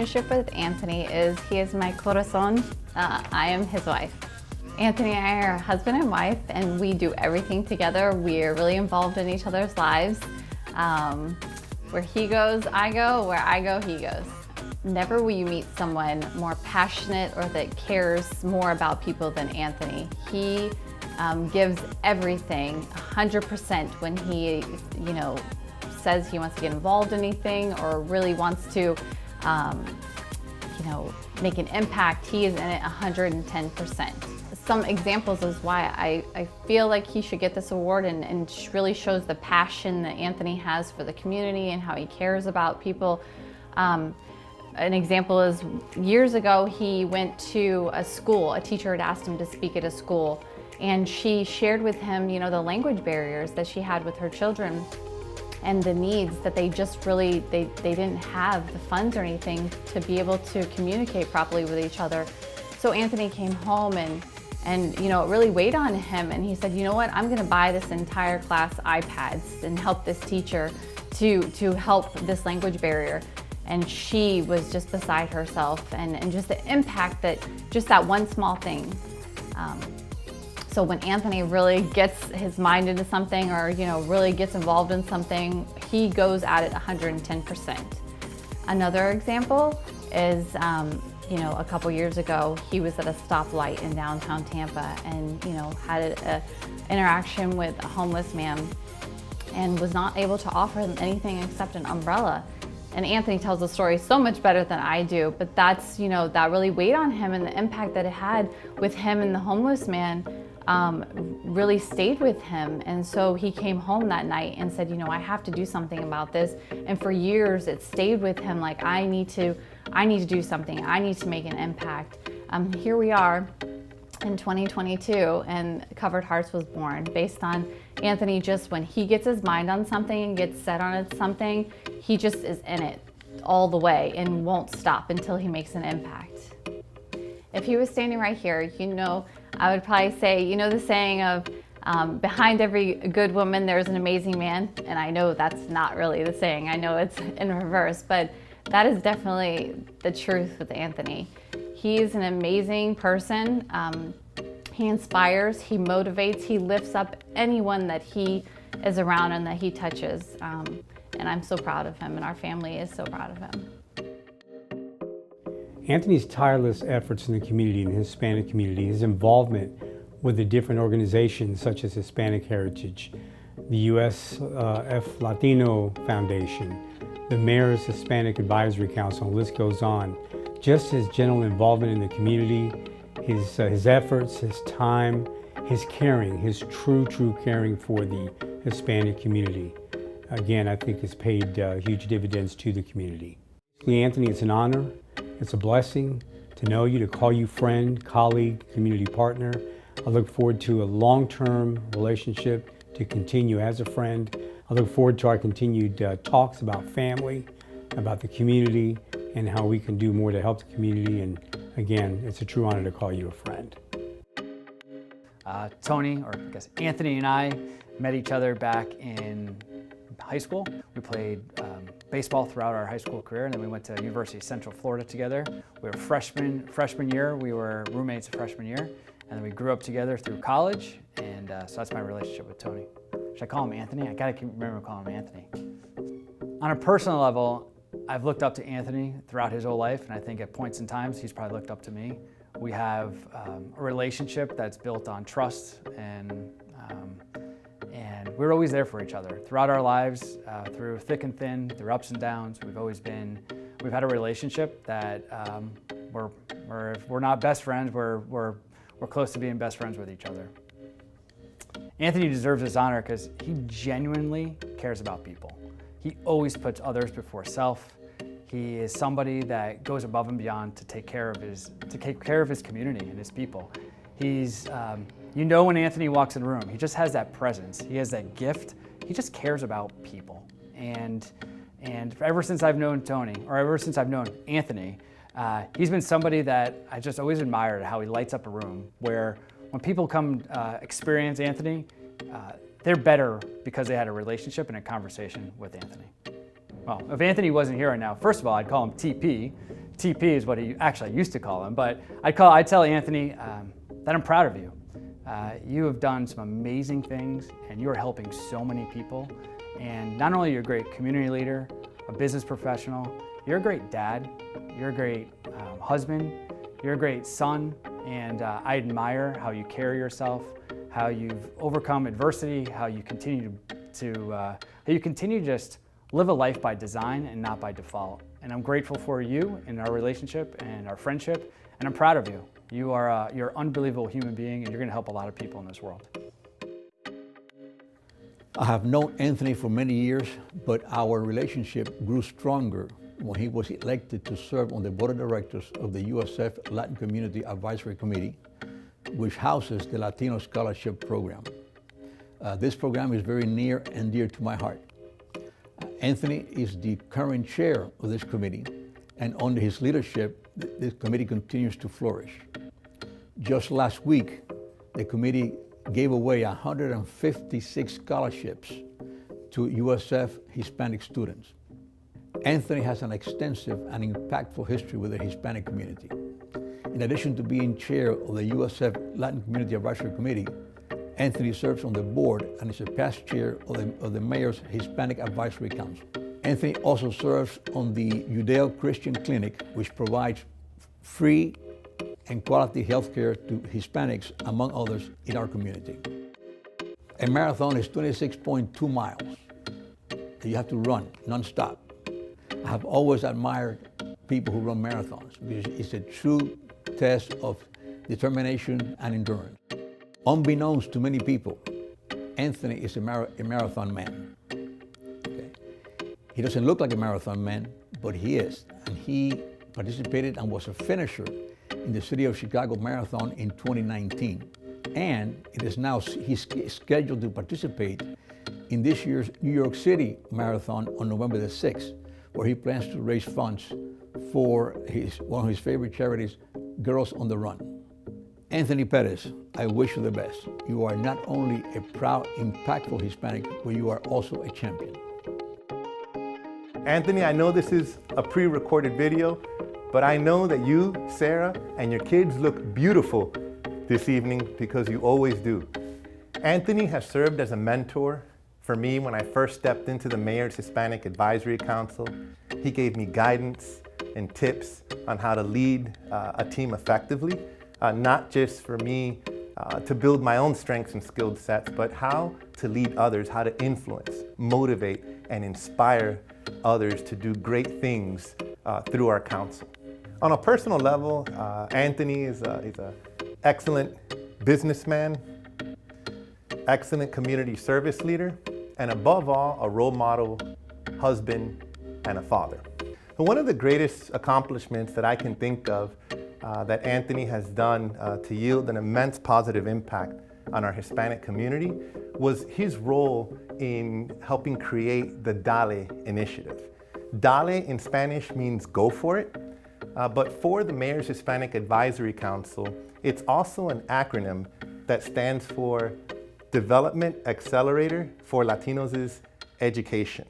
relationship with Anthony is he is my corazón. I am his wife. Anthony and I are husband and wife, and we do everything together. We are really involved in each other's lives. Where he goes, I go. Where I go, he goes. Never will you meet someone more passionate or that cares more about people than Anthony. He gives everything 100% when he, says he wants to get involved in anything or really wants to, make an impact. He is in it 110%. Some examples is why I feel like he should get this award and really shows the passion that Anthony has for the community and how he cares about people. An example is years ago he went to a school. A teacher had asked him to speak at a school, and she shared with him, the language barriers that she had with her children and the needs that they just really, they didn't have the funds or anything to be able to communicate properly with each other. So Anthony came home and it really weighed on him, and he said, you know what, I'm gonna buy this entire class iPads and help this teacher to help this language barrier. And she was just beside herself, and just the impact that just that one small thing. So when Anthony really gets his mind into something or really gets involved in something, he goes at it 110%. Another example is a couple years ago, he was at a stoplight in downtown Tampa and, had an interaction with a homeless man and was not able to offer him anything except an umbrella. And Anthony tells the story so much better than I do, but that's, that really weighed on him, and the impact that it had with him and the homeless man really stayed with him. And so he came home that night and said, I have to do something about this. And for years it stayed with him, like, I need to do something. I need to make an impact. Here we are in 2022, and Covered Hearts was born based on Anthony. Just when he gets his mind on something and gets set on something, he just is in it all the way and won't stop until he makes an impact. If he was standing right here, I would probably say, the saying of behind every good woman there's an amazing man. And I know that's not really the saying. I know it's in reverse, but that is definitely the truth with Anthony. He's an amazing person. He inspires, he motivates, he lifts up anyone that he is around and that he touches. And I'm so proud of him, and our family is so proud of him. Anthony's tireless efforts in the community, in the Hispanic community, his involvement with the different organizations such as Hispanic Heritage, the U.S. Latino Foundation, the Mayor's Hispanic Advisory Council, and the list goes on. Just his general involvement in the community, his efforts, his time, his caring, his true caring for the Hispanic community. Again, I think has paid huge dividends to the community. Anthony, it's an honor, it's a blessing to know you, to call you friend, colleague, community partner. I look forward to a long-term relationship to continue as a friend. I look forward to our continued talks about family, about the community, and how we can do more to help the community. And again, it's a true honor to call you a friend. Tony, or I guess Anthony, and I met each other back in high school. We played baseball throughout our high school career, and then we went to University of Central Florida together. We were freshman year. We were roommates freshman year, and then we grew up together through college, and so that's my relationship with Tony. Should I call him Anthony? I gotta remember calling him Anthony. On a personal level, I've looked up to Anthony throughout his whole life, and I think at points in times he's probably looked up to me. We have a relationship that's built on trust, and we're always there for each other throughout our lives, through thick and thin, through ups and downs. We've had a relationship that if we're not best friends, we're close to being best friends with each other. Anthony deserves this honor because he genuinely cares about people. He always puts others before self. He is somebody that goes above and beyond to take care of his community and his people. He's, when Anthony walks in the room, he just has that presence. He has that gift. He just cares about people. And ever since I've known Tony, or ever since I've known Anthony, he's been somebody that I just always admired how he lights up a room, where when people come experience Anthony, they're better because they had a relationship and a conversation with Anthony. Well, if Anthony wasn't here right now, first of all, I'd call him TP. TP is what he actually used to call him, but I tell Anthony that I'm proud of you. You have done some amazing things, and you are helping so many people. And not only are you a great community leader, a business professional, you're a great dad, you're a great husband, you're a great son, and I admire how you carry yourself, how you've overcome adversity, how you continue to just live a life by design and not by default. And I'm grateful for you and our relationship and our friendship, and I'm proud of you. You're an unbelievable human being, and you're going to help a lot of people in this world. I have known Anthony for many years, but our relationship grew stronger when he was elected to serve on the board of directors of the USF Latin Community Advisory Committee, which houses the Latino Scholarship Program. This program is very near and dear to my heart. Anthony is the current chair of this committee, and under his leadership, this committee continues to flourish. Just last week, the committee gave away 156 scholarships to USF Hispanic students. Anthony has an extensive and impactful history with the Hispanic community. In addition to being chair of the USF Latin Community Advisory Committee, Anthony serves on the board and is a past chair of the Mayor's Hispanic Advisory Council. Anthony also serves on the Judeo-Christian Clinic, which provides free and quality health care to Hispanics, among others, in our community. A marathon is 26.2 miles that you have to run nonstop. I have always admired people who run marathons because it's a true test of determination and endurance. Unbeknownst to many people, Anthony is a marathon man. Okay. He doesn't look like a marathon man, but he is. And he participated and was a finisher in the City of Chicago Marathon in 2019. And it is now he's scheduled to participate in this year's New York City Marathon on November the 6th, where he plans to raise funds for one of his favorite charities, Girls on the Run. Anthony Perez, I wish you the best. You are not only a proud, impactful Hispanic, but you are also a champion. Anthony, I know this is a pre-recorded video, but I know that you, Sarah, and your kids look beautiful this evening because you always do. Anthony has served as a mentor for me when I first stepped into the Mayor's Hispanic Advisory Council. He gave me guidance and tips on how to lead a team effectively, not just for me to build my own strengths and skill sets, but how to lead others, how to influence, motivate, and inspire others to do great things through our council. On a personal level, Anthony is an excellent businessman, excellent community service leader, and above all, a role model, husband, and a father. And one of the greatest accomplishments that I can think of that Anthony has done to yield an immense positive impact on our Hispanic community was his role in helping create the THHI initiative. THHI in Spanish means go for it, but for the Mayor's Hispanic Advisory Council, it's also an acronym that stands for Development Accelerator for Latinos' Education.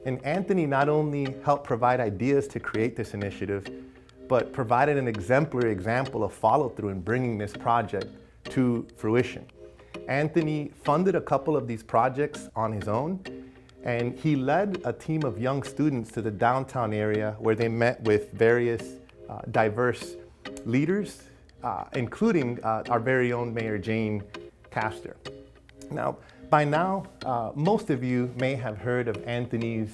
And Anthony not only helped provide ideas to create this initiative, but provided an exemplary example of follow-through in bringing this project to fruition. Anthony funded a couple of these projects on his own, and he led a team of young students to the downtown area where they met with various diverse leaders, including our very own Mayor Jane Castor. Now, by now, most of you may have heard of Anthony's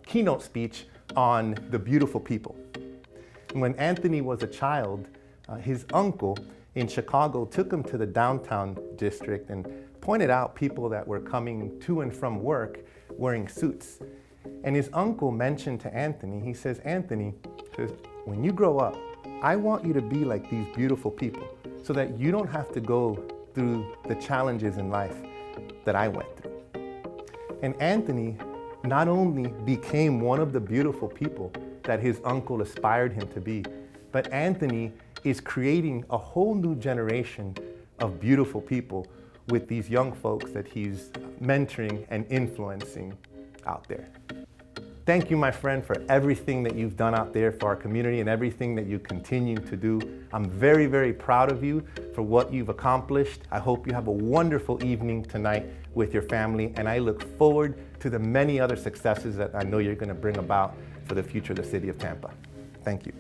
keynote speech on the beautiful people. When Anthony was a child, his uncle in Chicago took him to the downtown district and pointed out people that were coming to and from work wearing suits. And his uncle mentioned to Anthony, he says, Anthony, when you grow up, I want you to be like these beautiful people so that you don't have to go through the challenges in life that I went through. And Anthony not only became one of the beautiful people that his uncle aspired him to be, but Anthony is creating a whole new generation of beautiful people with these young folks that he's mentoring and influencing out there. Thank you, my friend, for everything that you've done out there for our community and everything that you continue to do. I'm very, very proud of you for what you've accomplished. I hope you have a wonderful evening tonight with your family, and I look forward to the many other successes that I know you're going to bring about for the future of the city of Tampa. Thank you.